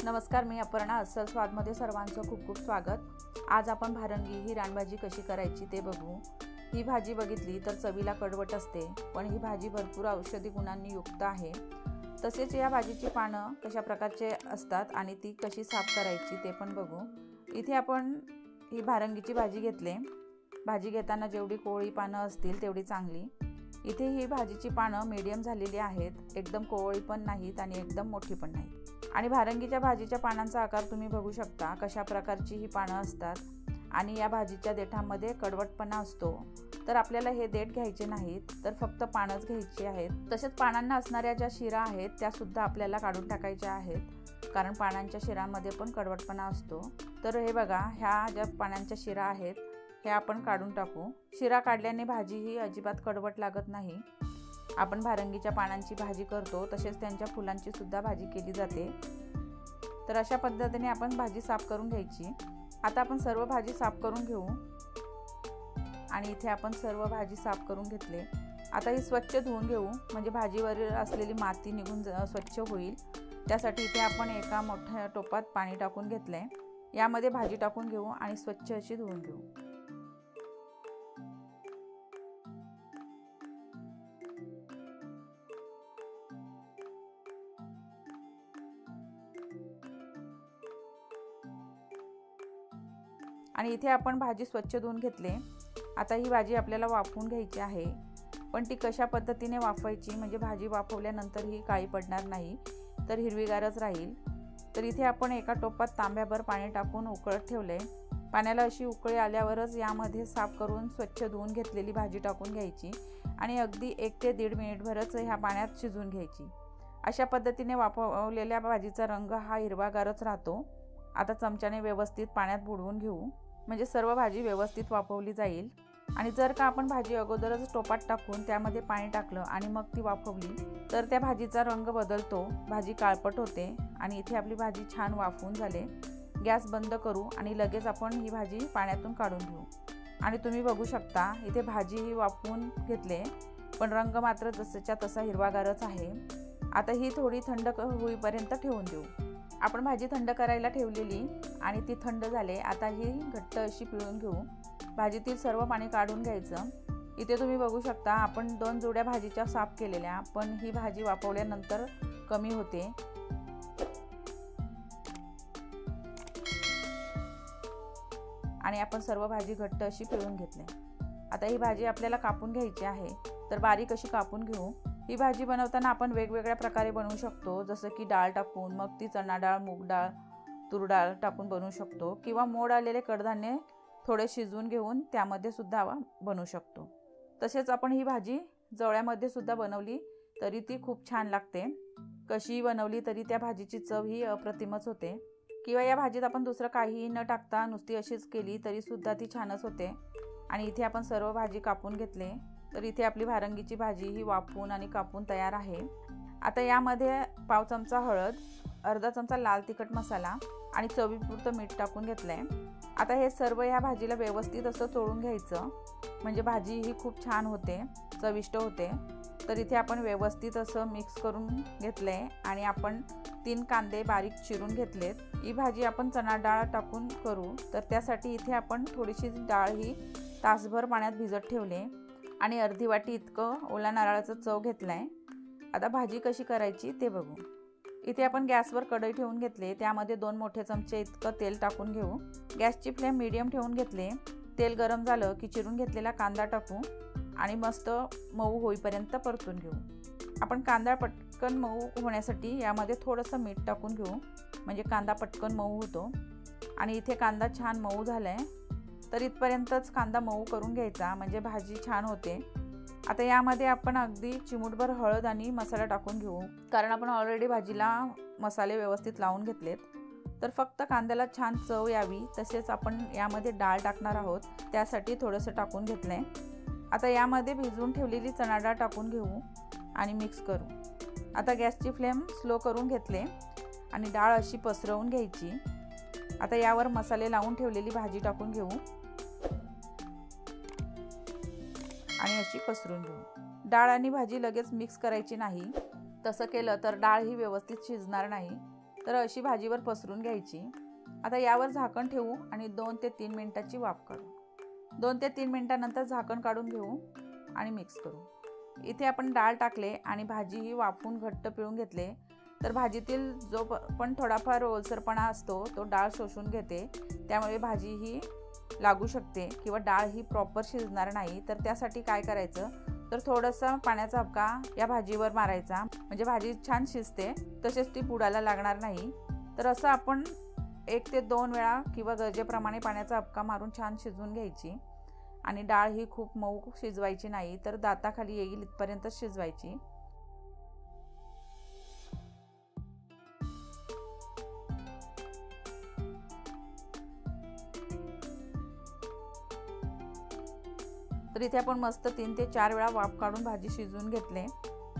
नमस्कार, मी अपर्णा. अस्सल स्वादमध्ये सर्वांचं खूप खूप स्वागत. आज आपण भारंगी ही रानभाजी कशी करायची ते बघू. ही भाजी बघितली तर चवीला कडवट असते, पण ही भाजी भरपूर औषधी गुणांनी युक्त आहे. तसेच या भाजीची पानं कशा प्रकारचे असतात आणि ती कशी साफ करायची ते पण बघू. इथे आपण ही भारंगीची भाजी घेतले. भाजी घेताना जेवढी कोवळी पानं असतील तेवढी चांगली. इथे ही भाजीची पानं मीडियम झालेली आहेत, एकदम कोवळी पण नाहीत आणि एकदम मोठी पण नाही. आणि भारंगीच्या भाजीच्या पानांचा आकार तुम्ही बघू शकता, कशा प्रकारची ही पानं असतात. आणि या भाजीच्या देठामध्ये कडवटपणा असतो, तर आपल्याला हे देठ घ्यायचे नाहीत, तर फक्त पानंच घ्यायची आहेत. तसेच पानांना असणाऱ्या ज्या शिरा आहेत त्या सुद्धा आपल्याला काढून टाकायच्या आहेत, कारण पानांच्या शिरामध्ये पण कडवटपणा असतो. तर हे बघा, ह्या ज्या पानांच्या शिरा आहेत हे आपण काढून टाकू. शिरा काढल्याने भाजी ही अजिबात कडवट लागत नाही. आपण भारंगीच्या पानांची भाजी करतो तसेच त्यांच्या फुलांची सुद्धा भाजी केली जाते. तर अशा पद्धतीने आपण भाजी साफ करून घ्यायची. आता आपण सर्व भाजी साफ करून घेऊ. आणि इथे आपण सर्व भाजी साफ करून घेतले. आता ही स्वच्छ धुवून घेऊ, म्हणजे भाजीवर असलेली माती निघून स्वच्छ होईल. त्यासाठी इथे आपण एका मोठ्या टोपात पाणी टाकून घेतले. यामध्ये भाजी टाकून घेऊ आणि स्वच्छ अशी धुवून घेऊ. आणि इथे आपण भाजी स्वच्छ धुवून घेतले. आता ही भाजी आपल्याला वाफवून घ्यायची आहे, पण ती कशा पद्धतीने वाफवायची म्हणजे भाजी वाफवल्यानंतर ही काळी पडणार नाही, तर हिरवीगारच राहील. तर इथे आपण एका टोपात तांब्याभर पाणी टाकून उकळत ठेवले. पाण्याला अशी उकळी आल्यावरच यामध्ये साफ करून स्वच्छ धुवून घेतलेली भाजी टाकून घ्यायची आणि अगदी 1 ते 1.5 मिनिटभरच ह्या पाण्यात शिजवून घ्यायची. अशा पद्धतीने वाफवलेल्या भाजीचा रंग हा हिरवागारच राहतो. आता चमच्याने व्यवस्थित पाण्यात बुडवून घेऊ, म्हणजे सर्व भाजी व्यवस्थित वाफवली जाईल. आणि जर का आपण भाजी अगोदरच टोपात टाकून त्यामध्ये पाणी टाकलं आणि मग ती वाफवली तर त्या भाजीचा रंग बदलतो, भाजी काळपट होते. आणि इथे आपली भाजी छान वाफवून झाले. गॅस बंद करू आणि लगेच आपण ही भाजी पाण्यातून काढून घेऊ. आणि तुम्ही बघू शकता इथे भाजी ही वाफवून घेतले, पण रंग मात्र जसंच्या तसा हिरवागारच आहे. आता ही थोडी थंड होईपर्यंत ठेवून देऊ. आपण भाजी थंड करायला ठेवलेली आणि ती थंड झाले. आता ही घट्ट अशी पिळून घेऊ. भाजीतील सर्व पाणी काढून घ्यायचं. इथे तुम्ही बघू शकता आपण 2 जोड्या भाजीच्या साफ केलेल्या, पण ही भाजी वाफवल्यानंतर कमी होते. आणि आपण सर्व भाजी घट्ट अशी पिळून घेतली. आता ही भाजी आपल्याला कापून घ्यायची आहे, तर बारीक अशी कापून घेऊ. ही भाजी बनवताना आपण वेगवेगळ्या प्रकारे बनवू शकतो, जसं की डाळ टाकून, मग ती चणा डाळ, मूग डाळ, तूर डाळ टाकून बनवू शकतो, किंवा मोड आलेले कडधान्य थोडे शिजवून घेऊन त्यामध्ये सुद्धा बनवू शकतो. तसेच आपण ही भाजी जवळ्यामध्ये सुद्धा बनवली तरी ती खूप छान लागते. कशी बनवली तरी त्या भाजीची चव ही अप्रतिमच होते. किंवा या भाजीत आपण दुसरं काहीही न टाकता नुसती अशीच केली तरी सुद्धा ती छानच होते. आणि इथे आपण सर्व भाजी कापून घेतले. तर इथे आपली भारंगीची भाजी ही वाफवून आणि कापून तयार आहे. आता यामध्ये पाव चमचा हळद, अर्धा चमचा लाल तिखट मसाला आणि चवीपुरतं मीठ टाकून घेतलंय. आता हे सर्व ह्या भाजीला व्यवस्थित असं चोळून घ्यायचं, म्हणजे भाजी ही खूप छान होते, चविष्ट होते. तर इथे आपण व्यवस्थित असं मिक्स करून घेतलंय. आणि आपण 3 कांदे बारीक चिरून घेतलेत. ही भाजी आपण चणा डाळ टाकून करू, तर त्यासाठी इथे आपण थोडीशी डाळ ही तासभर पाण्यात भिजत ठेवले आणि अर्धी वाटी इतकं ओला नारळाचा चव घेतलाय. आता भाजी कशी करायची ते बघू. इथे आपण गॅसवर कढई ठेवून घेतले. त्यामध्ये 2 मोठे चमचे इतकं तेल टाकून घेऊ. गॅसची फ्लेम मीडियम ठेवून घेतले. तेल गरम झालं की चिरून घेतलेला कांदा टाकू आणि मस्त मऊ होईपर्यंत परतून घेऊ. आपण कांदा पटकन मऊ होण्यासाठी यामध्ये थोडंसं मीठ टाकून घेऊ, म्हणजे कांदा पटकन मऊ होतो. आणि इथे कांदा छान मऊ झालाय, तर इथपर्यंतच कांदा मऊ करून घ्यायचा, म्हणजे भाजी छान होते. आता यामध्ये आपण अगदी चिमूटभर हळद आणि मसाला टाकून घेऊ, कारण आपण ऑलरेडी भाजीला मसाले व्यवस्थित लावून घेतलेत. तर फक्त कांद्याला छान चव यावी तसेच आपण यामध्ये डाळ टाकणार आहोत, त्यासाठी थोडंसं टाकून घेतलंय. आता यामध्ये भिजवून ठेवलेली चणा डाळ टाकून घेऊ आणि मिक्स करू. आता गॅसची फ्लेम स्लो करून घेतले आणि डाळ अशी पसरवून घ्यायची. आता यावर मसाले लावून ठेवलेली भाजी टाकून घेऊ आणि अशी पसरून घेऊ. डाळ आणि भाजी लगेच मिक्स करायची नाही, तसं केलं तर डाळ ही व्यवस्थित शिजणार नाही. तर अशी भाजीवर पसरून घ्यायची। आता यावर झाकण ठेवू आणि 2 ते 3 मिनिटाची वाफ काढू। 2 ते 3 मिनिटांनंतर झाकण काढून घेऊ आणि मिक्स करू। इथे आपण डाळ टाकले आणि भाजी ही वाफून घट्ट पिळून घेतले। तर भाजीतील जो पण थोडाफार ओलसरपणा असतो तो डाळ शोषून घेते, त्यामुळे भाजी ही लागू शकते किंवा डाळ ही प्रॉपर शिजणार नाही। तर त्यासाठी काय करायचं, तर थोडासा पाण्याचा हबका या भाजीवर मारायचा, म्हणजे भाजी छान शिजते, तसेच ती बुडायला लागणार नाही। तर असं आपण 1 ते 2 वेळा किंवा गरजेप्रमाणे पाण्याचा हबका मारून छान शिजवून घ्यायची। आणि डाळ ही खूप मऊ शिजवायची नाही, तर दाताखाली येईल इथपर्यंत शिजवायची। तर इथे आपण मस्त 3 ते 4 वेळा वाफ काढून भाजी शिजवून घेतले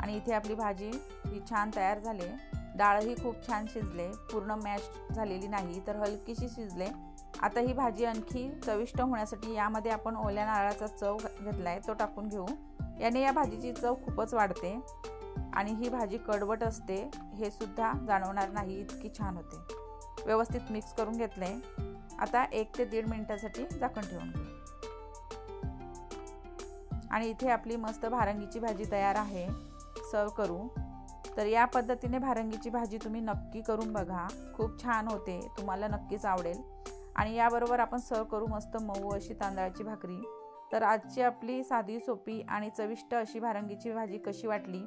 आणि इथे आपली भाजी ही छान तयार झाली। डाळही खूप छान शिजले, पूर्ण मॅश झालेली नाही, तर हलकीशी शिजले। आता ही भाजी आणखी चविष्ट होण्यासाठी यामध्ये आपण ओल्या नारळाचा चव घेतलाय, तो टाकून घेऊ। याने या भाजीची चव खूपच वाढते आणि ही भाजी कडवट असते हे सुद्धा जाणवणार नाही, इतकी छान होते। व्यवस्थित मिक्स करून घेतले। आता 1 ते 1.5 मिनिटासाठी झाकण ठेवून घेऊ आणि इथे आपली मस्त भारंगीची भाजी तयार आहे, सर्व करू। तर या पद्धतीने भारंगीची भाजी तुम्ही नक्की करून बघा, खूप छान होते, तुम्हाला नक्कीच आवडेल। आणि याबरोबर आपण सर्व करू मस्त मऊ अशी तांदळाची भाकरी। तर आजची आपली साधी सोपी आणि चविष्ट अशी भारंगीची भाजी कशी वाटली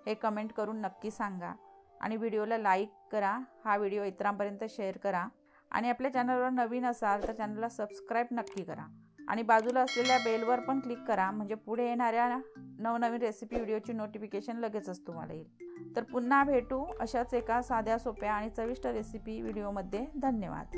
हे कमेंट करून नक्की सांगा आणि व्हिडिओला लाईक करा, हा व्हिडिओ इतरांपर्यंत शेअर करा आणि आपल्या चॅनलवर नवीन असाल तर चॅनलला सबस्क्राईब नक्की करा आणि बाजूला असलेल्या बेलवर पण क्लिक करा, म्हणजे पुढे येणाऱ्या नवनवीन रेसिपी व्हिडिओची नोटिफिकेशन लगेचच तुम्हाला येईल। तर पुन्हा भेटू अशाच एका साध्या सोप्या आणि चविष्ट रेसिपी व्हिडिओमध्ये। धन्यवाद।